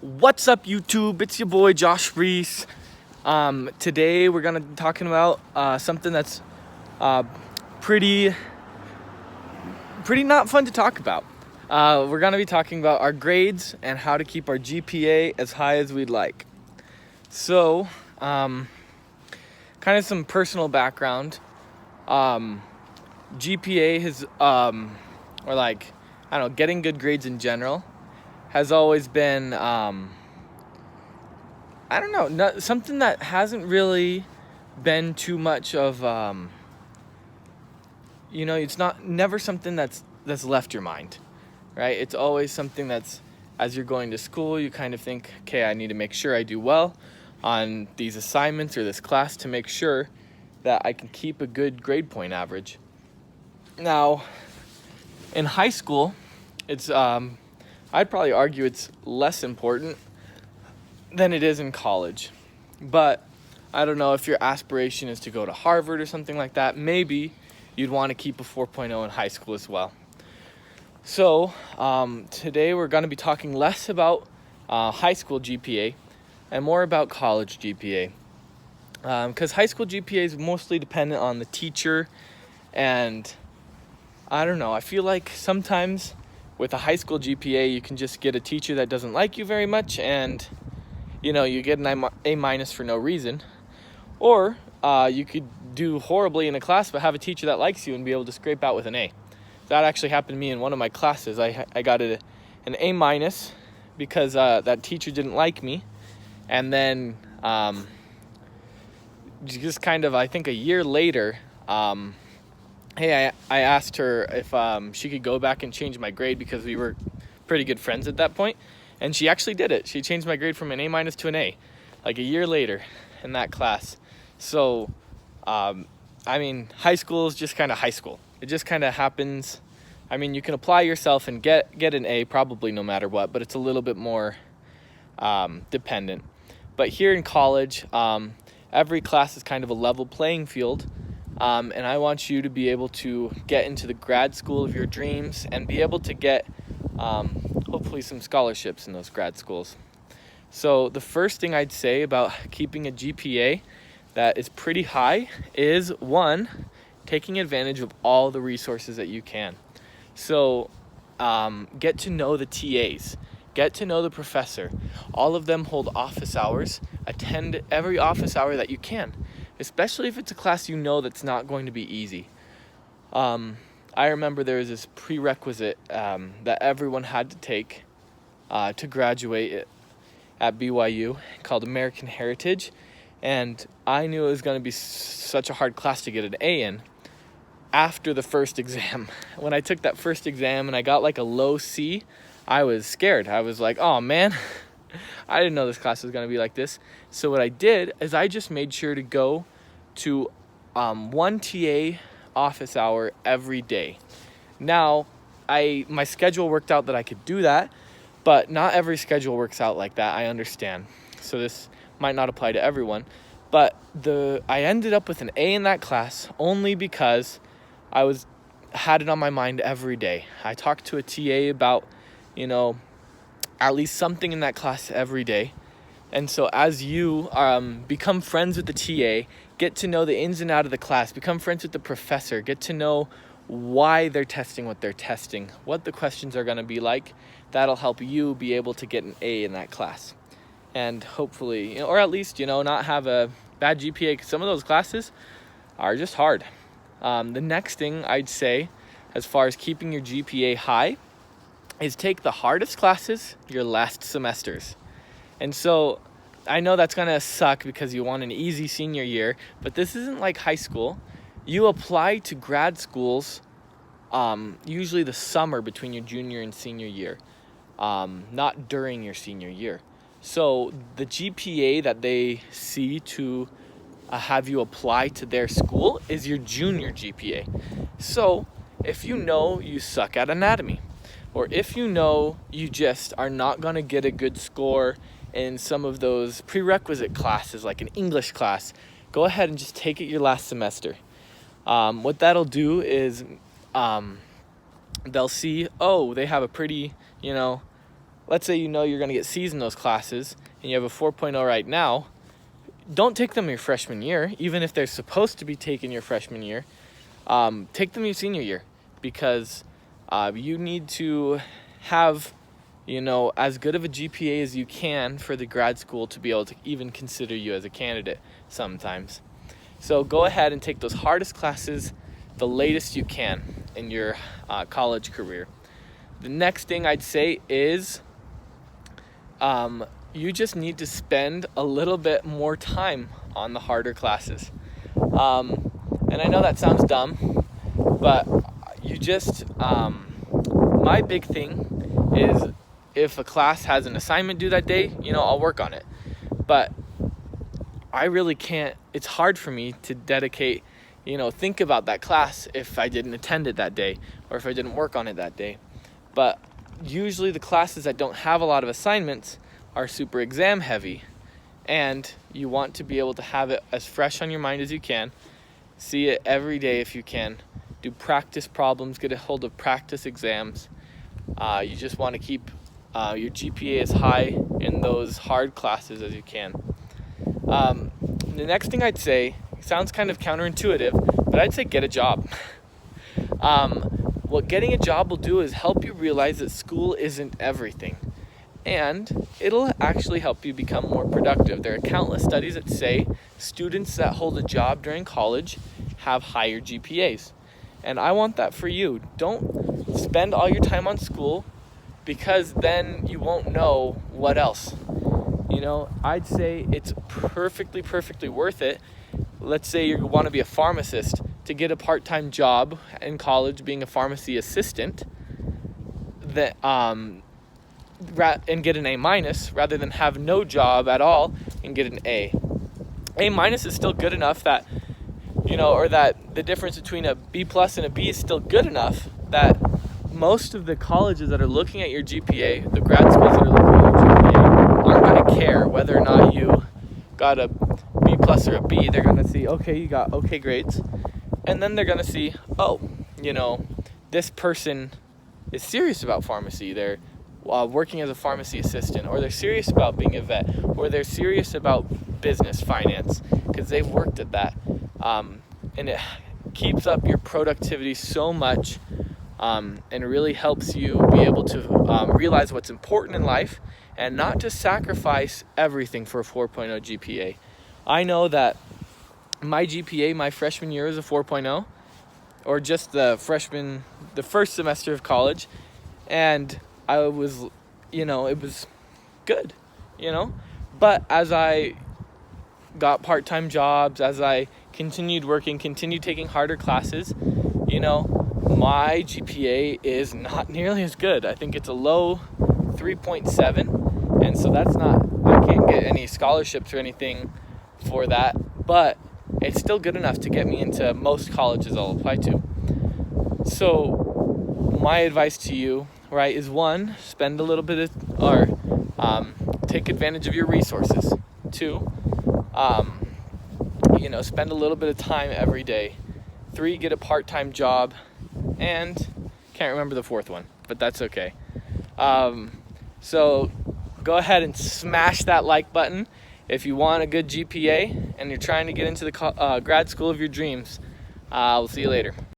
What's up, YouTube? It's your boy Josh Reese. Today we're gonna be talking about something that's uh, pretty not fun to talk about. We're gonna be talking about our grades and how to keep our GPA as high as we'd like. So, kind of some personal background. GPA has, or like, I don't know, getting good grades in general has always been, something that hasn't really been too much of, it's never something that's left your mind, right? It's always something that's, as you're going to school, you kind of think, okay, I need to make sure I do well on these assignments or this class to make sure that I can keep a good grade point average. Now, in high school, it's, I'd probably argue it's less important than it is in college. But I don't know, if your aspiration is to go to Harvard or something like that, maybe you'd want to keep a 4.0 in high school as well. So today we're going to be talking less about high school GPA and more about college GPA. Because high school GPA is mostly dependent on the teacher, and I don't know, I feel like sometimes with a high school GPA, you can just get a teacher that doesn't like you very much, and you get an A minus for no reason. Or you could do horribly in a class, but have a teacher that likes you and be able to scrape out with an A. That actually happened to me in one of my classes. I got an A minus because that teacher didn't like me, and then just kind of, I think a year later, I asked her if she could go back and change my grade because we were pretty good friends at that point. And she actually did it. She changed my grade from an A minus to an A, like a year later in that class. So, high school is just kind of high school. It just kind of happens. I mean, you can apply yourself and get an A probably no matter what, but it's a little bit more dependent. But here in college, every class is kind of a level playing field. And I want you to be able to get into the grad school of your dreams and be able to get hopefully some scholarships in those grad schools. So the first thing I'd say about keeping a GPA that is pretty high is, one, taking advantage of all the resources that you can. So get to know the TAs, get to know the professor. All of them hold office hours. Attend every office hour that you can, especially if it's a class that's not going to be easy. I remember there was this prerequisite that everyone had to take to graduate at BYU called American Heritage, and I knew it was going to be such a hard class to get an A in after the first exam. When I took that first exam and I got like a low C, I was scared. I was like, oh man, I didn't know this class was going to be like this. So what I did is I just made sure to go to one TA office hour every day. Now, my schedule worked out that I could do that, but not every schedule works out like that, I understand. So this might not apply to everyone, but I ended up with an A in that class only because I had it on my mind every day. I talked to a TA about, at least something in that class every day. And so as you become friends with the TA, get to know the ins and outs of the class, become friends with the professor, get to know why they're testing what they're testing, what the questions are going to be like, that'll help you be able to get an A in that class. And hopefully, or at least, not have a bad GPA, because some of those classes are just hard. The next thing I'd say, as far as keeping your GPA high, is take the hardest classes your last semesters. And so I know that's going to suck because you want an easy senior year, but this isn't like high school. You apply to grad schools usually the summer between your junior and senior year, not during your senior year. So the GPA that they see to have you apply to their school is your junior GPA. So if you suck at anatomy, or if you just are not going to get a good score in some of those prerequisite classes, like an English class, go ahead and just take it your last semester. What that'll do is they'll see, they have a pretty, let's say you know you're going to get C's in those classes and you have a 4.0 right now, don't take them your freshman year, even if they're supposed to be taken your freshman year. Take them your senior year, because you need to have, as good of a GPA as you can for the grad school to be able to even consider you as a candidate sometimes. So go ahead and take those hardest classes the latest you can in your college career. The next thing I'd say is you just need to spend a little bit more time on the harder classes. And I know that sounds dumb, but you just, my big thing is if a class has an assignment due that day, I'll work on it. But I really can't, it's hard for me to dedicate, think about that class if I didn't attend it that day or if I didn't work on it that day. But usually the classes that don't have a lot of assignments are super exam heavy, and you want to be able to have it as fresh on your mind as you can. See it every day if you can. Do practice problems, get a hold of practice exams. You just want to keep your GPA as high in those hard classes as you can. The next thing I'd say, sounds kind of counterintuitive, but I'd say get a job. What getting a job will do is help you realize that school isn't everything, and it'll actually help you become more productive. There are countless studies that say students that hold a job during college have higher GPAs, and I want that for you. Don't spend all your time on school, because then you won't know what else. I'd say it's perfectly worth it. Let's say you want to be a pharmacist, to get a part-time job in college being a pharmacy assistant and get an A- rather than have no job at all and get an A. A- is still good enough that, or that the difference between a B+ and a B is still good enough that most of the colleges that are looking at your GPA, the grad schools that are looking at your GPA, aren't going to care whether or not you got a B+ or a B. They're going to see, okay, you got okay grades. And then they're going to see, this person is serious about pharmacy. They're working as a pharmacy assistant, or they're serious about being a vet, or they're serious about business finance because they've worked at that. And it keeps up your productivity so much, and it really helps you be able to realize what's important in life and not to sacrifice everything for a 4.0 GPA. I know that my GPA my freshman year was a 4.0, or just the first semester of college, and I was, it was good, but as I got part-time jobs, as I continued working, continued taking harder classes, my GPA is not nearly as good. I think it's a low 3.7, and so I can't get any scholarships or anything for that, but it's still good enough to get me into most colleges I'll apply to. So my advice to you, right, is one, spend a little bit take advantage of your resources. Two, spend a little bit of time every day. Three, get a part-time job. And can't remember the fourth one, but that's okay. So go ahead and smash that like button if you want a good GPA and you're trying to get into the grad school of your dreams. We'll see you later.